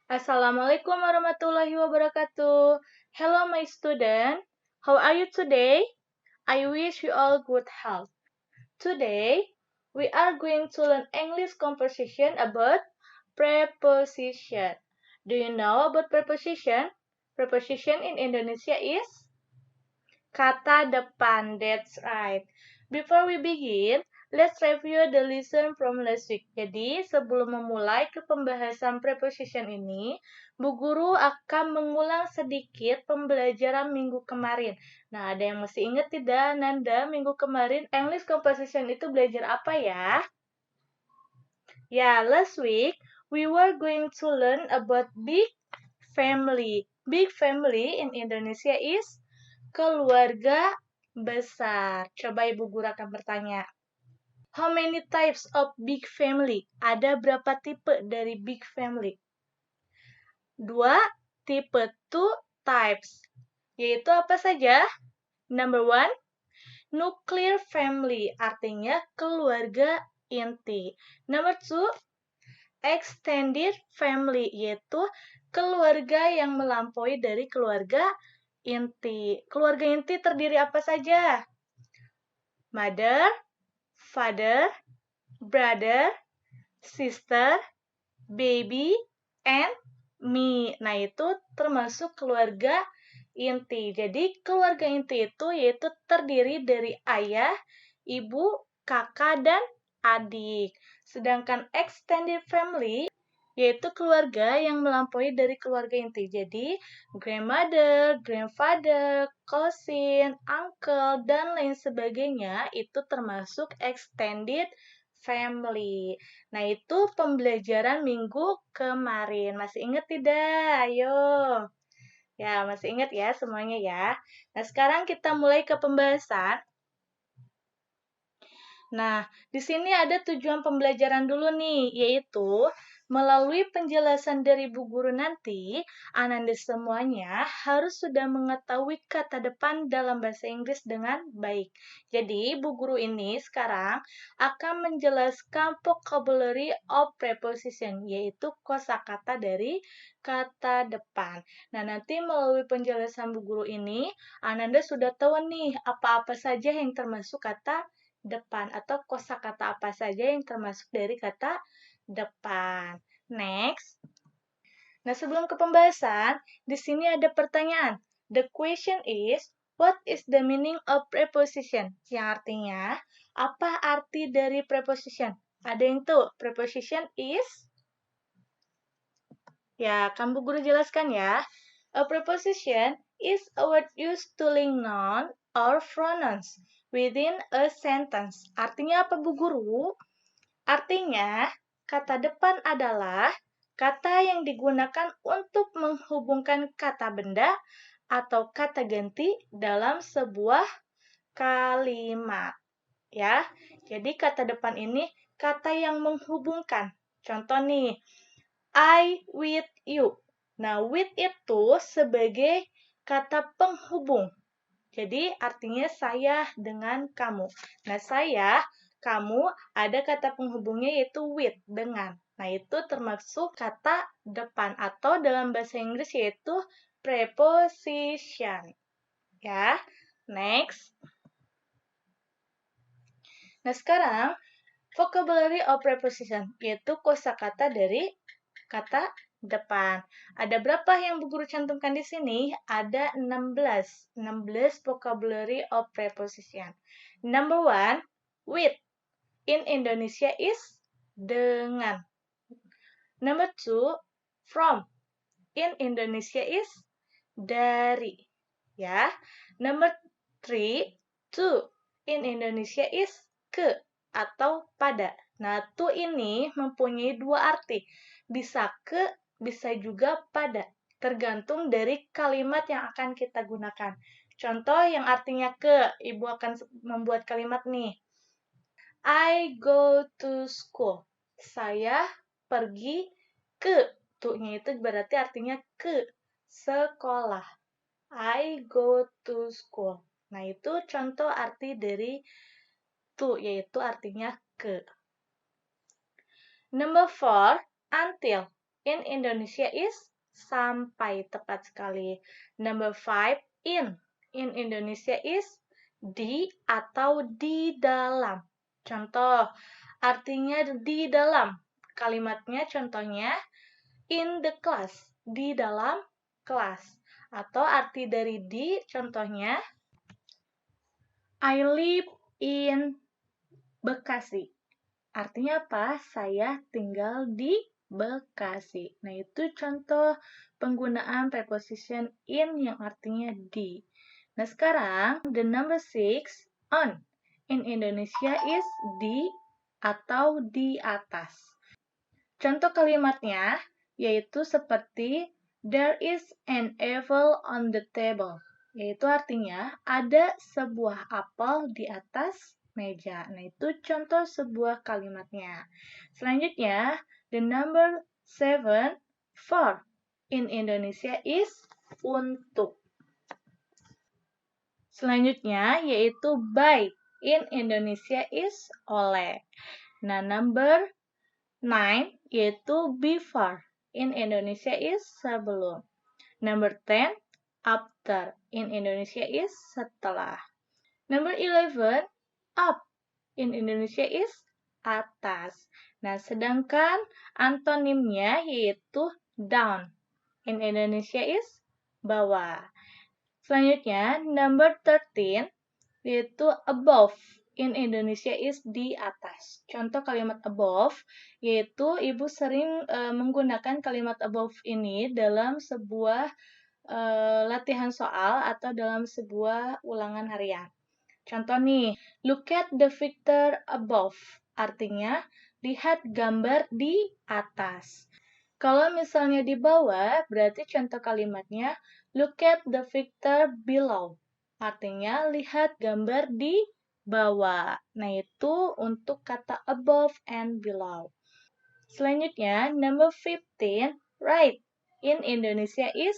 Assalamualaikum warahmatullahi wabarakatuh. Hello, my student. How are you today? I wish you all good health. Today, we are going to learn English conversation about preposition. Do you know about preposition? Preposition in Indonesia is kata depan. That's right. Before we begin, let's review the lesson from last week. Jadi, sebelum memulai ke pembahasan preposition ini, Bu Guru akan mengulang sedikit pembelajaran minggu kemarin. Nah, ada yang masih ingat tidak, Nanda, minggu kemarin English composition itu belajar apa ya? Ya, last week we were going to learn about big family. Big family in Indonesia is keluarga besar. Coba Ibu Guru akan bertanya. How many types of big family? Ada berapa tipe dari big family? 2 tipe, 2 types. Yaitu apa saja? Number 1, nuclear family, artinya keluarga inti. Number 2, extended family, yaitu keluarga yang melampaui dari keluarga inti. Keluarga inti terdiri apa saja? Mother, father, brother, sister, baby, and me. Nah, itu termasuk keluarga inti. Jadi, keluarga inti itu yaitu terdiri dari ayah, ibu, kakak, dan adik. Sedangkan extended family yaitu keluarga yang melampaui dari keluarga inti. Jadi, grandmother, grandfather, cousin, uncle, dan lain sebagainya itu termasuk extended family. Nah, itu pembelajaran minggu kemarin. Masih ingat tidak? Ayo. Ya, masih ingat ya semuanya ya. Nah, sekarang kita mulai ke pembahasan. Nah, di sini ada tujuan pembelajaran dulu nih, yaitu melalui penjelasan dari Bu Guru nanti, Ananda semuanya harus sudah mengetahui kata depan dalam bahasa Inggris dengan baik. Jadi, Bu Guru ini sekarang akan menjelaskan vocabulary of preposition, yaitu kosakata dari kata depan. Nah, nanti melalui penjelasan Bu Guru ini, Ananda sudah tahu nih apa-apa saja yang termasuk kata depan atau kosakata apa saja yang termasuk dari kata depan. Next. Nah, sebelum ke pembahasan, di sini ada pertanyaan. The question is, what is the meaning of preposition? Yang artinya, apa arti dari preposition? Ada yang tahu? Preposition is? Ya, kan Bu Guru jelaskan ya. A preposition is a word used to link noun or pronouns within a sentence. Artinya apa, Bu Guru? Artinya, kata depan adalah kata yang digunakan untuk menghubungkan kata benda atau kata ganti dalam sebuah kalimat. Ya, jadi kata depan ini kata yang menghubungkan. Contoh nih, I with you. Nah, with itu sebagai kata penghubung. Jadi, artinya saya dengan kamu. Nah, saya, kamu, ada kata penghubungnya yaitu with, dengan. Nah, itu termasuk kata depan atau dalam bahasa Inggris yaitu preposition. Ya, next. Nah, sekarang vocabulary of preposition yaitu kosakata dari kata depan. Ada berapa yang Bu Guru cantumkan di sini? Ada 16. 16 vocabulary of preposition. Number 1, with. In Indonesia is dengan. Number 2, from. In Indonesia is dari. Ya. Number 3, to. In Indonesia is ke atau pada. Nah, to ini mempunyai dua arti. Bisa ke, bisa juga pada. Tergantung dari kalimat yang akan kita gunakan. Contoh yang artinya ke, Ibu akan membuat kalimat nih. I go to school. Saya pergi ke. To-nya itu berarti artinya ke sekolah. I go to school. Nah, itu contoh arti dari to, yaitu artinya ke. Number 4, until. in Indonesia is sampai, tepat sekali. Number 5, in Indonesia is di atau di dalam. Contoh, artinya di dalam. Kalimatnya contohnya in the class, di dalam kelas. Atau arti dari di, contohnya I live in Bekasi. Artinya apa? Saya tinggal di Bekasi. Nah, itu contoh penggunaan preposition in yang artinya di. Nah, sekarang the number 6, on. In Indonesia is di atau di atas. Contoh kalimatnya yaitu seperti there is an apple on the table. Yaitu artinya ada sebuah apel di atas meja. Nah, itu contoh sebuah kalimatnya. Selanjutnya, the number 7, for. In Indonesia is untuk. Selanjutnya, yaitu by. In Indonesia is oleh. Nah, number 9, yaitu before. In Indonesia is sebelum. Number 10, after. In Indonesia is setelah. Number 11, up. In Indonesia is atas. Nah, sedangkan antonimnya yaitu down. In Indonesia is bawah. Selanjutnya, number 13, yaitu above. In Indonesia is di atas. Contoh kalimat above, yaitu ibu sering menggunakan kalimat above ini dalam sebuah latihan soal atau dalam sebuah ulangan harian. Contoh nih, look at the picture above. Artinya, lihat gambar di atas. Kalau misalnya di bawah, berarti contoh kalimatnya, look at the picture below. Artinya, lihat gambar di bawah. Nah, itu untuk kata above and below. Selanjutnya, number 15, right. In Indonesia is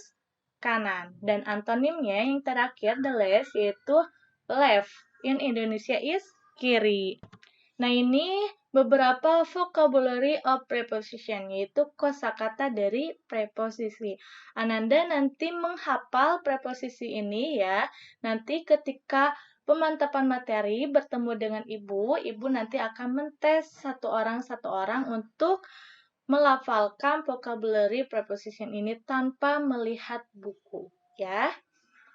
kanan. Dan antonimnya yang terakhir, the left, yaitu left. In Indonesia is kiri. Nah, ini beberapa vocabulary of preposition, yaitu kosakata dari preposisi. Ananda nanti menghafal preposisi ini ya. Nanti ketika pemantapan materi bertemu dengan ibu nanti akan mentes satu orang untuk melafalkan vocabulary preposition ini tanpa melihat buku, ya.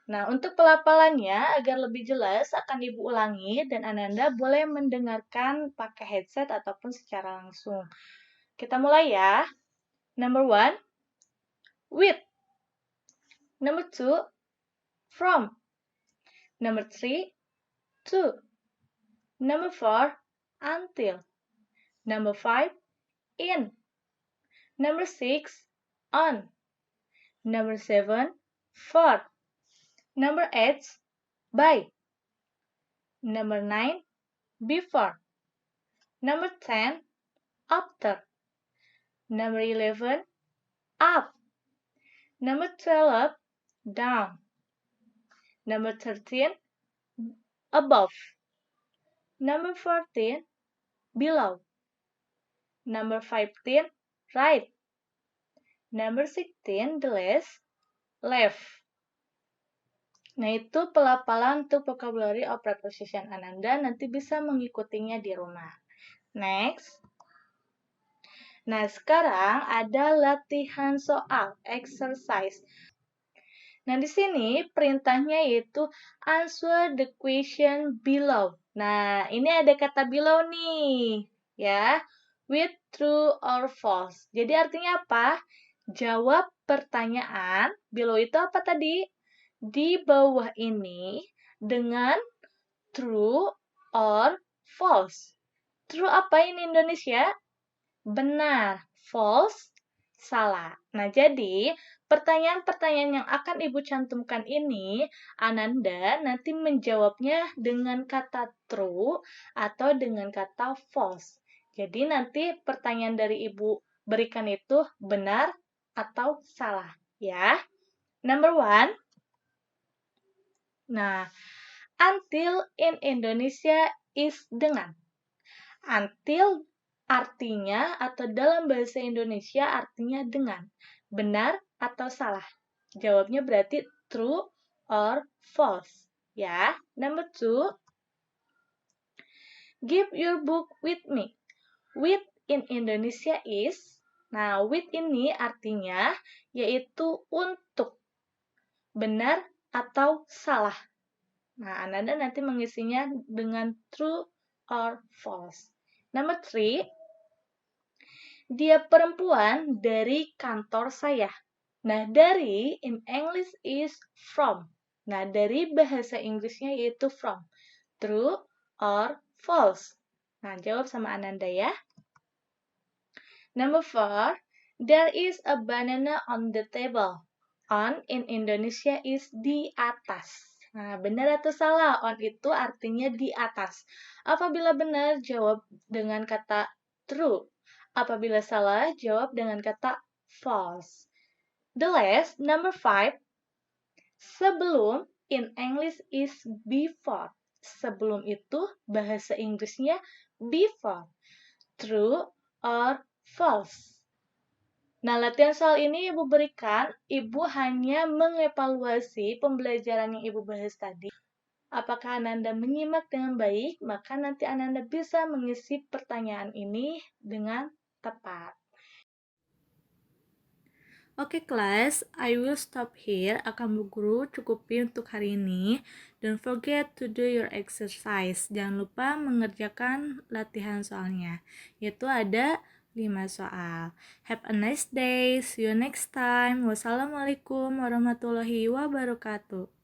Nah, untuk pelafalannya agar lebih jelas akan Ibu ulangi dan Ananda boleh mendengarkan pakai headset ataupun secara langsung. Kita mulai ya. Number 1, with. Number 2, from. Number 3, to. Number 4, until. Number 5, in. Number 6, on. Number 7, for. Number 8, by. Number 9, before. Number 10, after. Number 11, up. Number 12, down. Number 13, above. Number 14, below. Number 15, right. Number 16, the left. Nah, itu pelafalan untuk vocabulary of preposition. Ananda nanti bisa mengikutinya di rumah. Next. Nah, sekarang ada latihan soal, exercise. Nah, di sini perintahnya yaitu answer the question below. Nah, ini ada kata below nih, ya. With true or false. Jadi artinya apa? Jawab pertanyaan. Below itu apa tadi? Di bawah ini dengan true or false. True apa ini Indonesia? Benar. False, salah. Nah, jadi pertanyaan-pertanyaan yang akan Ibu cantumkan ini, Ananda nanti menjawabnya dengan kata true atau dengan kata false. Jadi nanti pertanyaan dari Ibu berikan itu benar atau salah, ya. Number 1. Nah, until in Indonesia is dengan. Until Artinya atau dalam bahasa Indonesia artinya dengan. Benar atau salah? Jawabnya berarti true or false. Ya, number 2. Give your book with me. With in Indonesia is. Nah, with ini artinya yaitu untuk. Benar atau salah? Nah, Anda nanti mengisinya dengan true or false. Number 3. Dia perempuan dari kantor saya. Nah, dari in English is from. Nah, dari bahasa Inggrisnya yaitu from. True or false? Nah, jawab sama Ananda ya. Number 4. There is a banana on the table. On in Indonesia is di atas. Nah, benar atau salah? On itu artinya di atas. Apabila benar, jawab dengan kata true. Apabila salah, jawab dengan kata false. The last, number 5. Sebelum in English is before. Sebelum itu bahasa Inggrisnya before. True or false? Nah, latihan soal ini Ibu berikan, Ibu hanya mengevaluasi pembelajaran yang Ibu bahas tadi. Apakah Ananda menyimak dengan baik, maka nanti Ananda bisa mengisi pertanyaan ini dengan tepat. Oke kelas, I will stop here. Akan Bu Guru cukupi untuk hari ini. Don't forget to do your exercise. Jangan lupa mengerjakan latihan soalnya. Yaitu ada 5 soal. Have a nice day. See you next time. Wassalamualaikum warahmatullahi wabarakatuh.